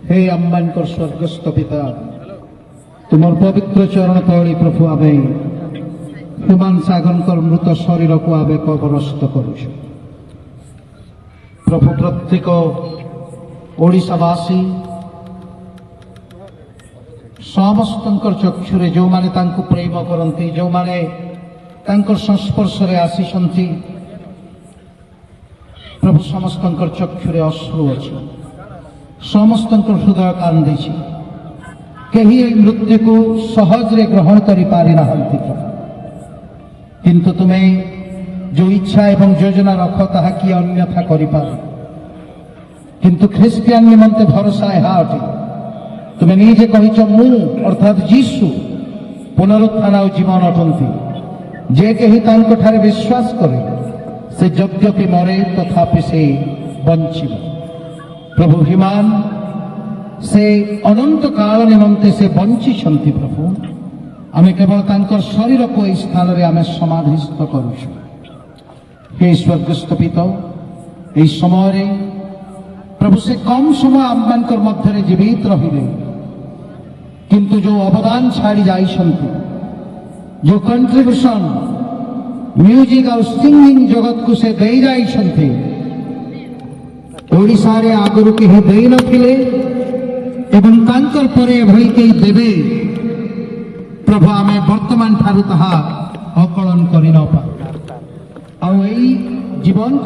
हे अम्बानकर स्वर्गस्थ पिता तुमर पवित्र चरण तली प्रभु आमे हुमान सागरकर मृत शरीर को आमे कबरस्थ करुछु। प्रभु प्रत्येक ओडिशावासी समस्तंकर चक्षुरे जो माने तांको प्रेम करती जो माने तांकर संस्पर्श रे आसीछंती प्रभु समस्तंकर चक्षुरे अश्रु अछि समस्तंकर हृदय कांदी कहीं मृत्यु को सहज रे ग्रहण करि पारि नाहंती किंतु तुम्हें जो इच्छा एवं योजना रख ताहा कि अन्यथा करि पारे किंतु ख्रिस्टियान निमंते भरोसा ଏହା अटे तुम्हें निजे कहिछ मु अर्थात जीशु पुनरुत्थान और जीवन अटंती जे कहीं तांको ठारे विश्वास करे से यद्यपि मरे तथापि से बंचिब। प्रभु हिमान से अनंत काल निमंते से बंची छंती प्रभु आमे केवल तांकर शरीर को इस स्थान रे आमे समाधिस्थ करूछु। हे स्वर्गस्थ पिता इस समय रे प्रभु से कम समय आम्बानकर मध्य जीवित रहिले किंतु जो अवदान छाड़ी जाइछंती जो कंट्रीब्यूशन म्यूजिक और सिंगिंग जगत को से दे जाइछंती ओडिशा रे आगरु केही देई नथिले एवं तांकर परे भई केही देबे प्रभु आमे वर्तमान ठारु ताहा अकलन करि न पा आ एई जीवन